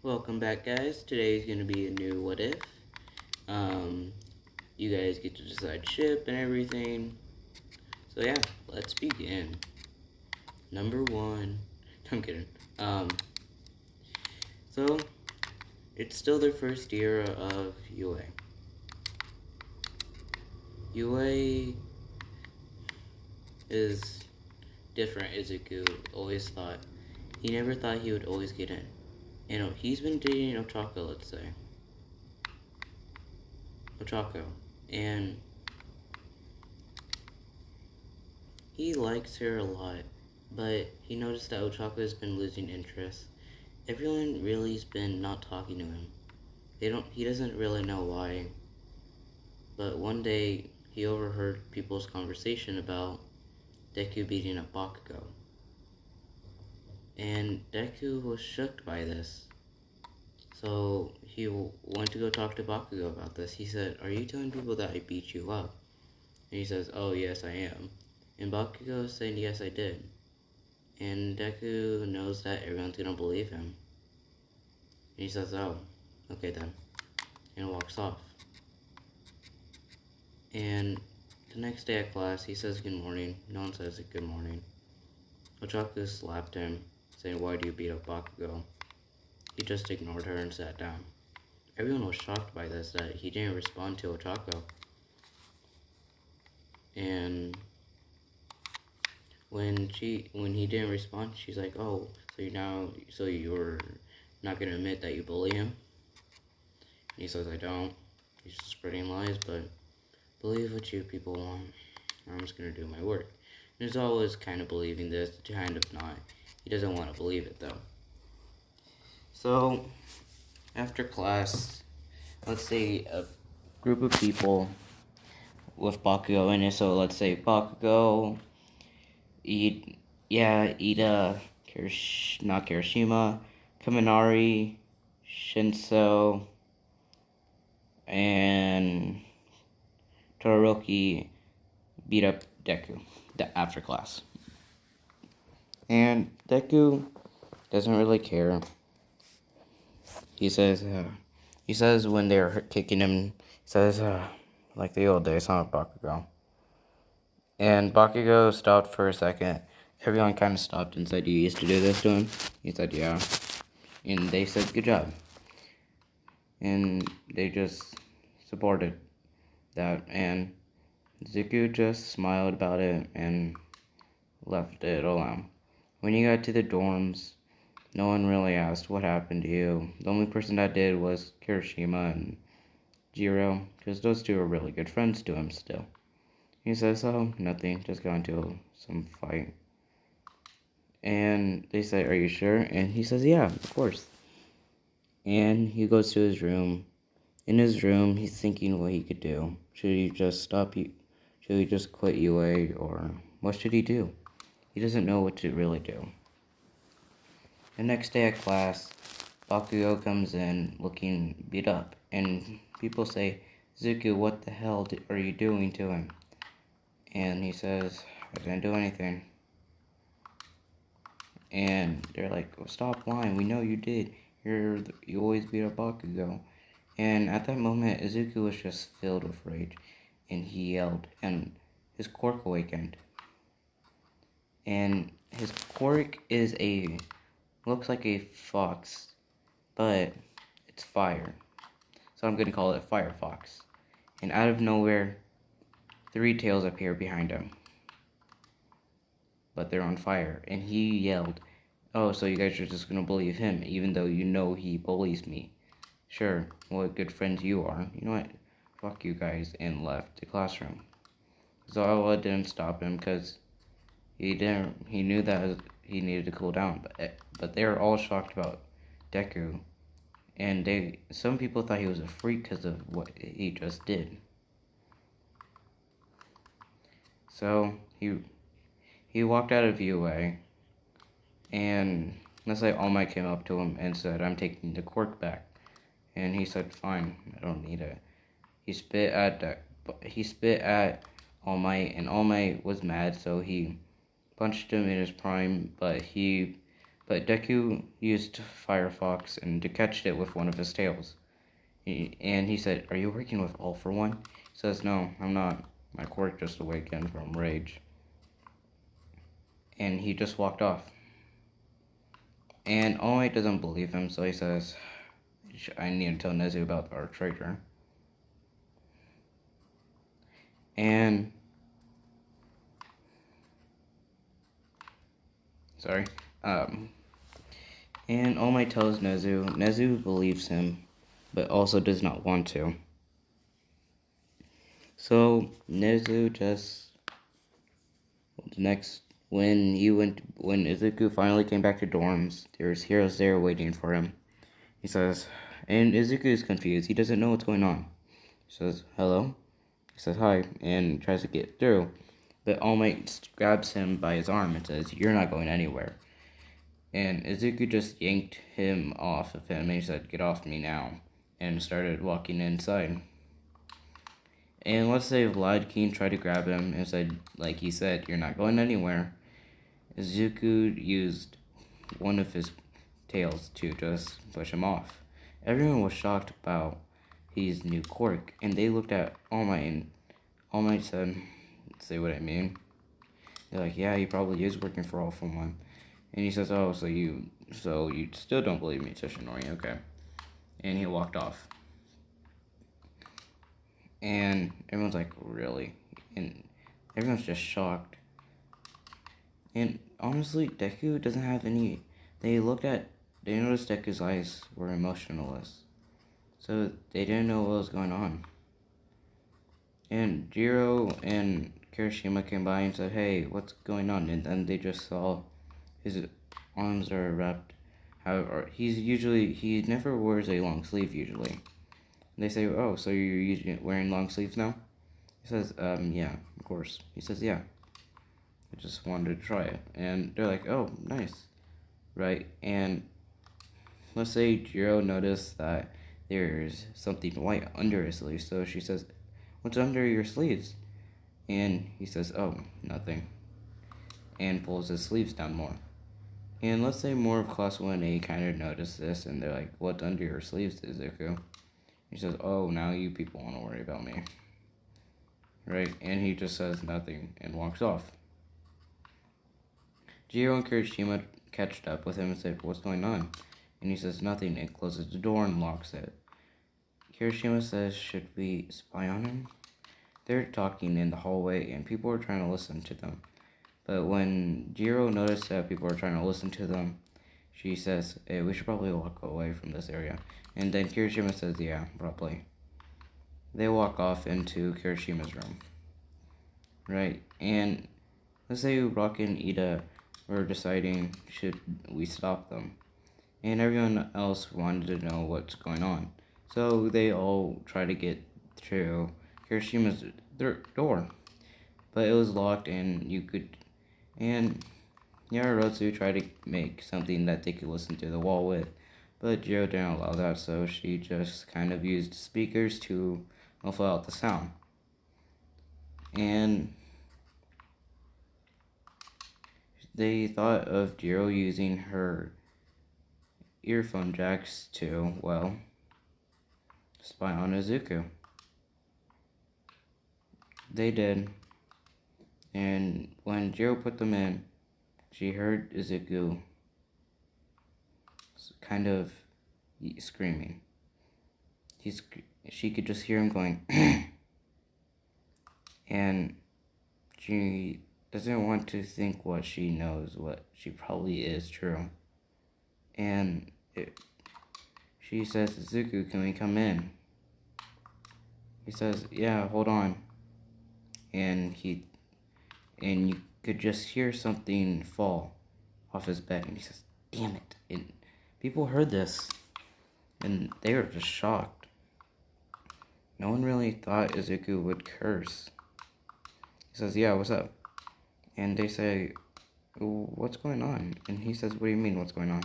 Welcome back, guys. Today's gonna be a new what if. Um, you guys get to decide ship and everything. So yeah, let's begin. Number one. I'm kidding. Um, so it's still their first year of UA. UA is different. Izuku always thought he never thought he would always get in. You know, he's been dating Ochako, let's say. Ochako. And he likes her a lot, but he noticed that Ochako has been losing interest. Everyone really's been not talking to him. He doesn't really know why. But one day he overheard people's conversation about Deku beating up Bakugo. And Deku was shocked by this. So he went to go talk to Bakugo about this. He said, "Are you telling people that I beat you up?" And he says, "Oh yes, I am." And Bakugo said, "Yes, I did." And Deku knows that everyone's gonna believe him. And he says, "Oh, okay then." And walks off. And the next day at class, he says good morning. No one says good morning. Ochaku slapped him, saying, "Why do you beat up Bakugo?" He just ignored her and sat down. Everyone was shocked by this, that he didn't respond to Ochako. And when he didn't respond, she's like, "Oh, so you're not gonna admit that you bully him?" And he says, "I don't. He's just spreading lies, but believe what you people want. I'm just gonna do my work." And he's always kind of believing this, kind of not. He doesn't want to believe it though. So after class, let's say a group of people with Bakugo in it. So let's say Bakugo, Ida, not Kirishima, Kaminari, Shinso, and Todoroki beat up Deku after class. And Deku doesn't really care. He says when they're kicking him, he says, like the old days, huh, Bakugo? And Bakugo stopped for a second. Everyone kind of stopped and said, "You used to do this to him?" He said, "Yeah." And they said, "Good job." And they just supported that. And Zuku just smiled about it and left it alone. When you got to the dorms, no one really asked what happened to you. The only person that did was Kirishima and Jiro, because those two are really good friends to him still. He says, "Oh, nothing, just got into some fight." And they say, "Are you sure?" And he says, "Yeah, of course." And he goes to his room. In his room, he's thinking what he could do. Should he just should he just quit UA, or what should he do? He doesn't know what to really do. The next day at class, Bakugo comes in looking beat up, and people say, "Zuku, what the hell are you doing to him?" And he says, "I didn't do anything." And they're like, "Oh, stop lying, we know you did. You always beat up Bakugo." And at that moment, Izuku was just filled with rage, and he yelled, and his quirk awakened. And his quirk looks like a fox, but it's fire. So I'm gonna call it Firefox. And out of nowhere, 3 tails appear behind him. But they're on fire. And he yelled, "Oh, so you guys are just gonna believe him, even though you know he bullies me? Sure, what good friends you are. You know what? Fuck you guys," and left the classroom. Zawa didn't stop him because he knew that he needed to cool down. But they were all shocked about Deku, and some people thought he was a freak because of what he just did. So he walked out of UA, and let's say All Might came up to him and said, "I'm taking the quirk back." And he said, "Fine, I don't need it." He spit at All Might, and All Might was mad, so he punched him in his prime, but he But Deku used Firefox and to catch it with one of his tails. And he said, "Are you working with All for One?" He says, "No, I'm not. My quirk just awakened from rage." And he just walked off. And All Might doesn't believe him, so he says, "I need to tell Nezu about our traitor." And sorry, and All Might tells Nezu. Nezu believes him, but also does not want to. So Nezu just when Izuku finally came back to dorms, there's heroes there waiting for him. He says, and Izuku is confused. He doesn't know what's going on. He says, "Hello?" He says, "Hi," and tries to get through. But All Might grabs him by his arm and says, "You're not going anywhere." And Izuku just yanked him off of him and he said, "Get off me now," and started walking inside. And let's say Vlad King tried to grab him and said, like he said, "You're not going anywhere." Izuku used one of his tails to just push him off. Everyone was shocked about his new quirk, and they looked at All Might, and All Might said, "Say what I mean." They're like, "Yeah, he probably is working for All for One." And he says, "Oh, so you still don't believe me, Tishinori? Okay." And he walked off. And everyone's like, "Really?" And everyone's just shocked. And honestly, Deku doesn't have any. They noticed Deku's eyes were emotionless, so they didn't know what was going on. And Jiro and Kirishima came by and said, "Hey, what's going on?" And then they just saw his arms are wrapped. However, he never wears a long sleeve usually. And they say, "Oh, so you're wearing long sleeves now?" He says, "Yeah, of course." He says, "Yeah, I just wanted to try it." And they're like, "Oh, nice." Right? And let's say Jiro noticed that there's something white under his sleeves. So she says, "What's under your sleeves?" And he says, "Oh, nothing." And pulls his sleeves down more. And let's say more of Class 1A kind of noticed this and they're like, "What's under your sleeves, Izuku?" He says, "Oh, now you people want to worry about me." Right? And he just says nothing and walks off. Jiro and Kirishima catched up with him and said, "What's going on?" And he says nothing and closes the door and locks it. Kirishima says, "Should we spy on him?" They're talking in the hallway and people are trying to listen to them. But when Jiro noticed that people are trying to listen to them, she says, "Hey, we should probably walk away from this area." And then Kirishima says, "Yeah, probably." They walk off into Kirishima's room. Right? And let's say Rock and Ida were deciding, should we stop them? And everyone else wanted to know what's going on. So they all try to get through Kirishima's door. But it was locked and Yaoyorozu tried to make something that they could listen to the wall with. But Jiro didn't allow that, so she just kind of used speakers to muffle out the sound. And they thought of Jiro using her earphone jacks to, well, spy on Izuku. They did. And when Jiro put them in, she heard Izuku kind of screaming. She could just hear him going, and she doesn't want to think what she knows, what she probably is true. And she says, "Izuku, can we come in?" He says, "Yeah, hold on." And you could just hear something fall off his bed, and he says, "Damn it." And people heard this, and they were just shocked. No one really thought Izuku would curse. He says, "Yeah, what's up?" And they say, "What's going on?" And he says, "What do you mean, what's going on?"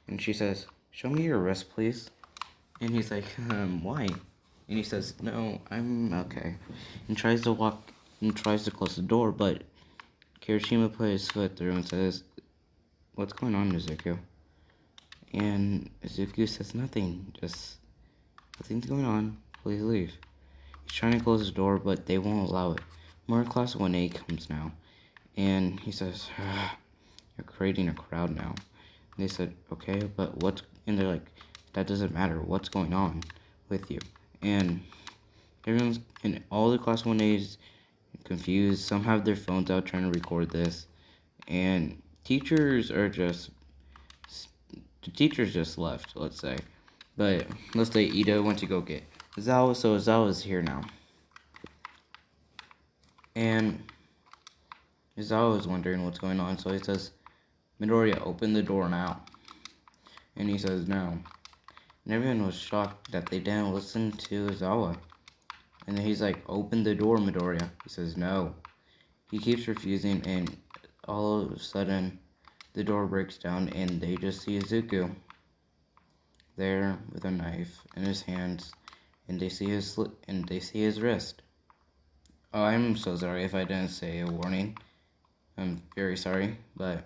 And she says, "Show me your wrist, please." And he's like, "Why?" And he says, "No, I'm okay." And tries to close the door, but Kirishima put his foot through and says, what's going on, Izuku? And Izuku says nothing, just nothing's going on, please leave. He's trying to close the door, but they won't allow it. More Class 1A comes now, and he says, you're creating a crowd now. And they said, okay, but what's, and they're like, that doesn't matter, what's going on with you? And everyone's, and all the Class 1As confused, some have their phones out trying to record this, and teachers are just, the teachers just left, let's say. But let's say Ida went to go get Zawa, so Zawa's here now. And Zawa is wondering what's going on, so he says, Midoriya, open the door now. And he says no. And everyone was shocked that they didn't listen to Zawa. And then he's like, open the door, Midoriya. He says no. He keeps refusing, and all of a sudden, the door breaks down, and they just see Izuku there with a knife in his hands, and they see his wrist. Oh, I'm so sorry if I didn't say a warning. I'm very sorry, but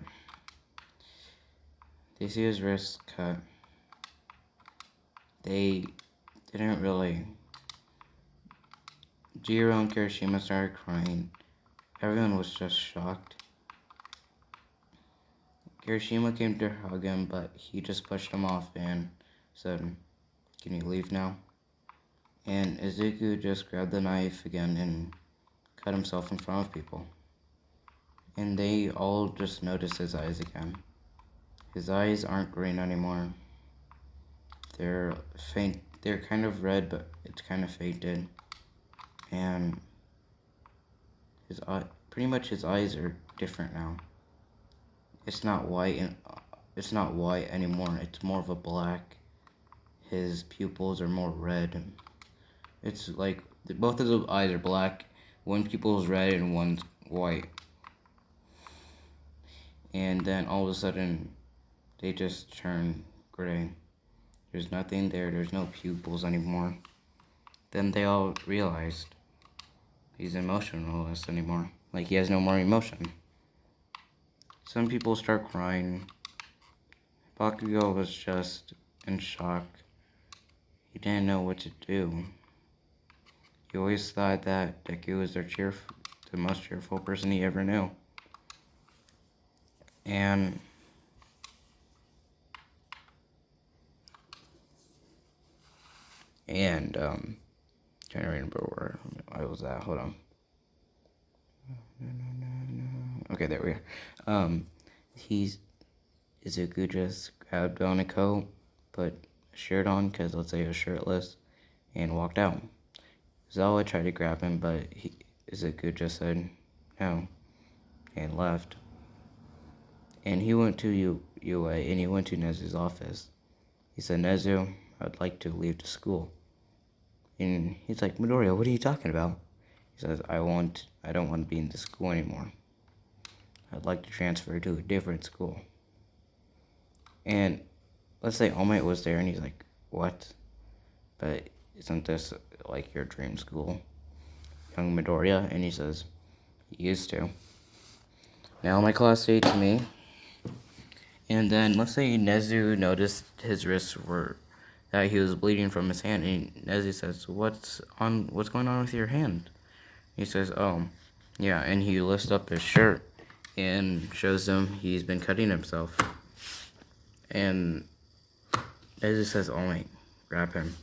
they see his wrist cut. They didn't really. Jiro and Kirishima started crying. Everyone was just shocked. Kirishima came to hug him, but he just pushed him off and said, can you leave now? And Izuku just grabbed the knife again and cut himself in front of people. And they all just noticed his eyes again. His eyes aren't green anymore. They're faint. They're kind of red, but it's kind of faded. And his pretty much his eyes are different now. It's not white anymore. It's more of a black. His pupils are more red. It's like both of the eyes are black. One pupil is red and one's white. And then all of a sudden, they just turn gray. There's nothing there. There's no pupils anymore. Then they all realized he's emotionless anymore. Like he has no more emotion. Some people start crying. Bakugo was just in shock. He didn't know what to do. He always thought that Deku was the most cheerful person he ever knew. And trying to remember where I was at. Hold on. Okay, there we are. Izuku just grabbed on a coat, put a shirt on, because let's say he was shirtless, and walked out. Zawa tried to grab him, but Izuku just said no, and left. And he went to UA, and he went to Nezu's office. He said, Nezu, I'd like to leave the school. And he's like, Midoriya, what are you talking about? He says, I don't want to be in the school anymore. I'd like to transfer to a different school. And let's say All Might was there, and he's like, what? But isn't this like your dream school, young Midoriya? And he says, he used to. Now my class hates me. And then let's say Nezu noticed his wrists that he was bleeding from his hand, and Nezu says, what's going on with your hand? He says, oh, yeah, and he lifts up his shirt and shows him he's been cutting himself. And Nezu says, oh my, grab him.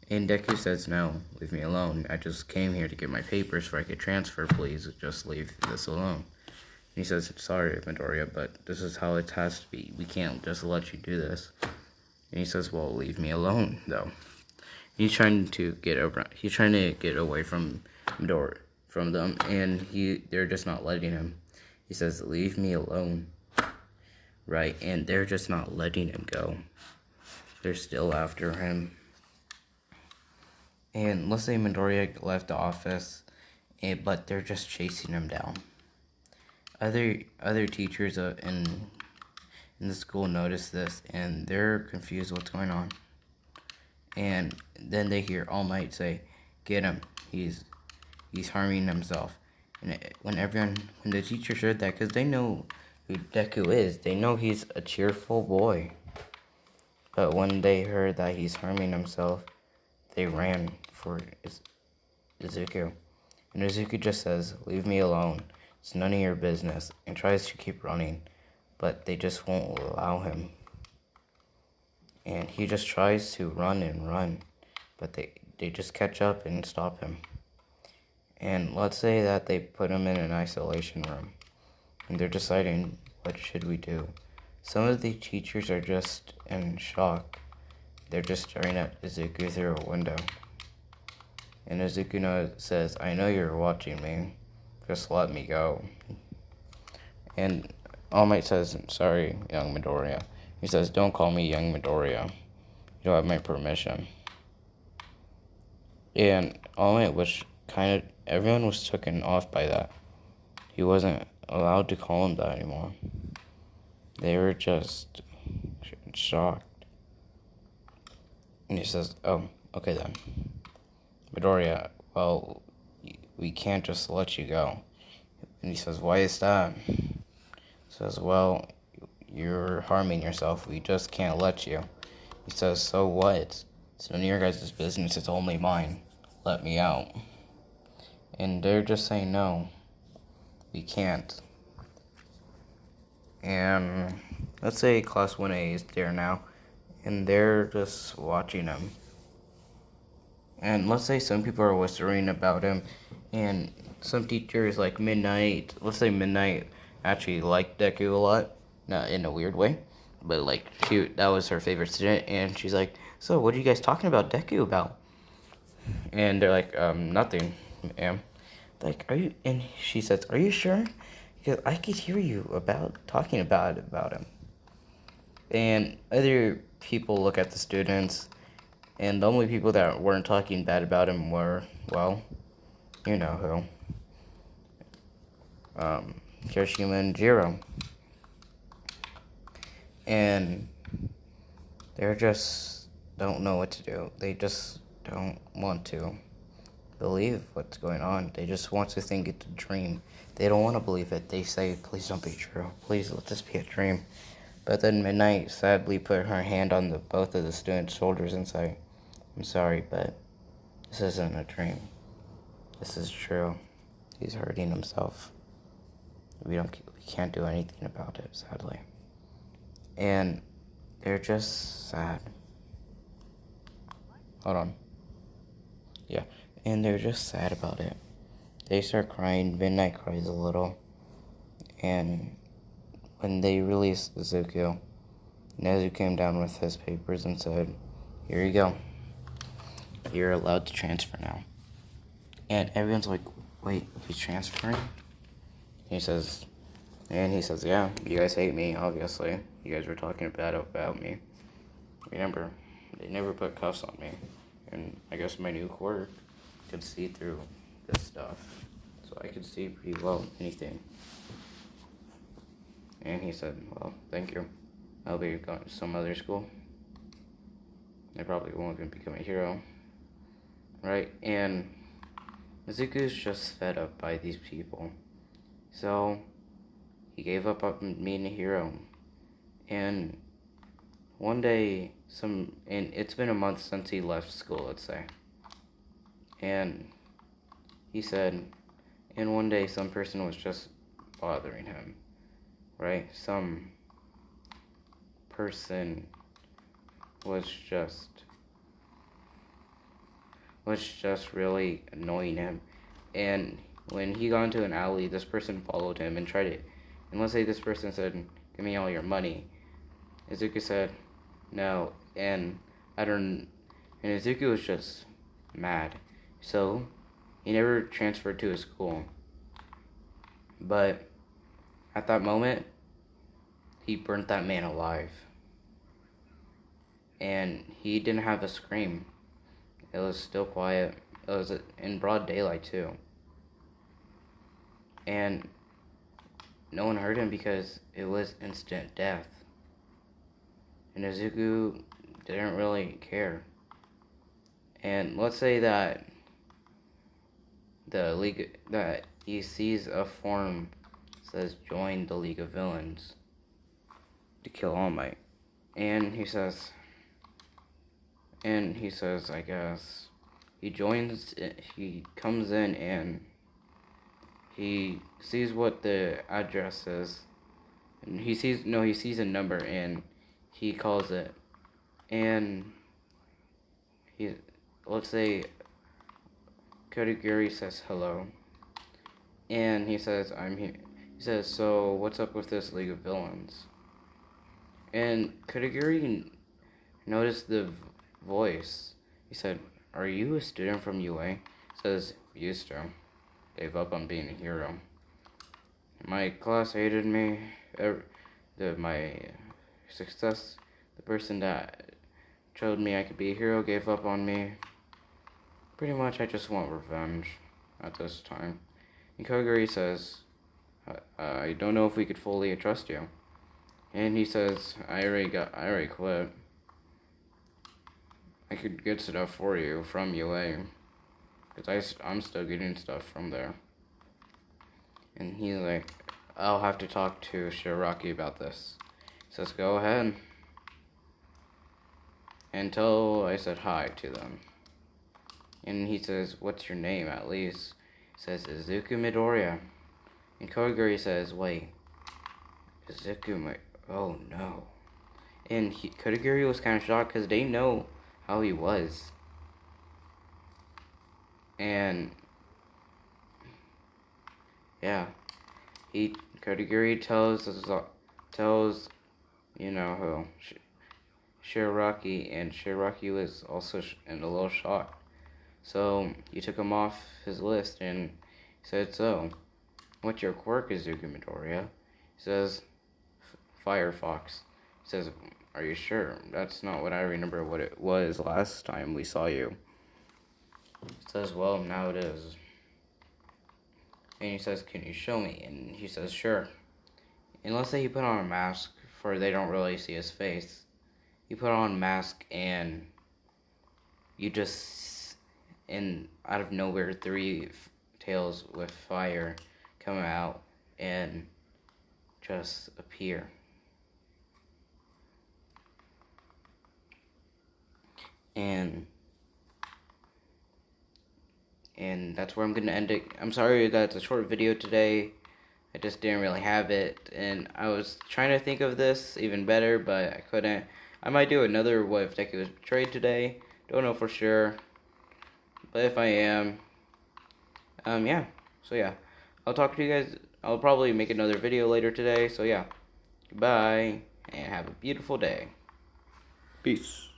And Deku says, no, leave me alone. I just came here to get my papers so I could transfer, please. Just leave this alone. And he says, sorry, Midoriya, but this is how it has to be. We can't just let you do this. And he says, well, leave me alone, though. He's trying to get away from Midoriya, from them, and they're just not letting him. He says, leave me alone. Right, and they're just not letting him go. They're still after him. And let's say Midoriya left the office, but they're just chasing him down. Other teachers in the school notice this, and they're confused what's going on. And then they hear All Might say, get him, he's harming himself. And when the teachers heard that, because they know who Deku is. They know he's a cheerful boy. But when they heard that he's harming himself, they ran for Izuku. And Izuku just says, "Leave me alone. It's none of your business," and tries to keep running. But they just won't allow him. And he just tries to run and run. But they just catch up and stop him. And let's say that they put him in an isolation room. And they're deciding, what should we do? Some of the teachers are just in shock. They're just staring at Izuku through a window. And Izuku says, "I know you're watching me. Just let me go." And All Might says, "Sorry, young Midoriya." He says, "Don't call me young Midoriya. You don't have my permission." And All Might was everyone was taken off by that. He wasn't allowed to call him that anymore. They were just shocked. And he says, "Oh, okay then. Midoriya, well, we can't just let you go." And he says, "Why is that?" He says, "Well, you're harming yourself. We just can't let you." He says, "So what? It's none of your guys' business. It's only mine. Let me out." And they're just saying, "No, we can't." And let's say Class 1A is there now, and they're just watching him. And let's say some people are whispering about him, and some teachers like Midnight, let's say Midnight actually liked Deku a lot, not in a weird way, but like that was her favorite student, and she's like, "So what are you guys talking about Deku about?" And they're like, "Nothing, ma'am." Like, "Are you?" And she says, "Are you sure? Because I could hear you talking about him." And other people look at the students, and the only people that weren't talking bad about him were, well, you know who. Kirishima and Jiro. And they just don't know what to do. They just don't want to believe what's going on. They just want to think it's a dream. They don't want to believe it. They say, "Please don't be true. Please let this be a dream." But then Midnight sadly put her hand on both of the students' shoulders and said, "I'm sorry, but this isn't a dream. This is true. He's hurting himself. We can't do anything about it, sadly." And they're just sad. Hold on. Yeah. And they're just sad about it. They start crying. Midnight cries a little. And when they released Izuku, Nezu came down with his papers and said, "Here you go. You're allowed to transfer now." And everyone's like, "Wait, he's transferring?" He says, "Yeah, you guys hate me, obviously. You guys were talking bad about me. Remember, they never put cuffs on me. And I guess my new quirk could see through this stuff. So I could see pretty well anything." And he said, "Well, thank you. I'll be going to some other school. I probably won't even become a hero." Right? And Mizuku's just fed up by these people. So he gave up on being a hero. And one day, and it's been a month since he left school, let's say. And he said, and one day some person was just bothering him. Right? Some person was just really annoying him. And when he got into an alley, this person followed him and tried it. And let's say this person said, "Give me all your money." Izuku said, "No." And Izuku was just mad. So he never transferred to his school. But at that moment, he burnt that man alive. And he didn't have a scream. It was still quiet. It was in broad daylight, too. And no one heard him because it was instant death. And Izuku didn't really care. And let's say that he sees a form says, join the League of Villains to kill All Might. And he says, I guess, he comes in and he sees what the address is. And he sees a number and he calls it. And let's say Kodagiri says hello. And he says, I'm here. He says, so what's up with this League of Villains? And Kodagiri noticed the voice. He said, are you a student from UA? He says, used to. Gave up on being a hero. My class hated me. My success, the person that showed me I could be a hero, gave up on me. Pretty much, I just want revenge at this time. And Kodagiri says, I don't know if we could fully trust you. And he says, I already quit. I could get stuff for you from UA. Because I'm still getting stuff from there. And he's like, I'll have to talk to Shiraki about this. He says, go ahead. Until I said hi to them. And he says, what's your name at least? He says, Izuku Midoriya. And Kodagiri says, wait. Oh no. And Kodagiri was kind of shocked because they know how he was. And yeah, Kodagiri tells who, Shiraki, and Shiraki was also in a little shock. So he took him off his list and said, so, what's your quirk, Izuku Midoriya? He says, Firefox. He says, are you sure? That's not what I remember what it was last time we saw you. He says, well, now it is. And he says, can you show me? And he says, sure. And let's say he put on a mask, for they don't really see his face. He put on a mask and you just, and out of nowhere, 3 tails with fire come out and just appear. And that's where I'm going to end it. I'm sorry that it's a short video today. I just didn't really have it. And I was trying to think of this even better, but I couldn't. I might do another What If Deku Was Betrayed today. Don't know for sure. But if I am, yeah. So yeah. I'll talk to you guys. I'll probably make another video later today. So yeah. Goodbye. And have a beautiful day. Peace.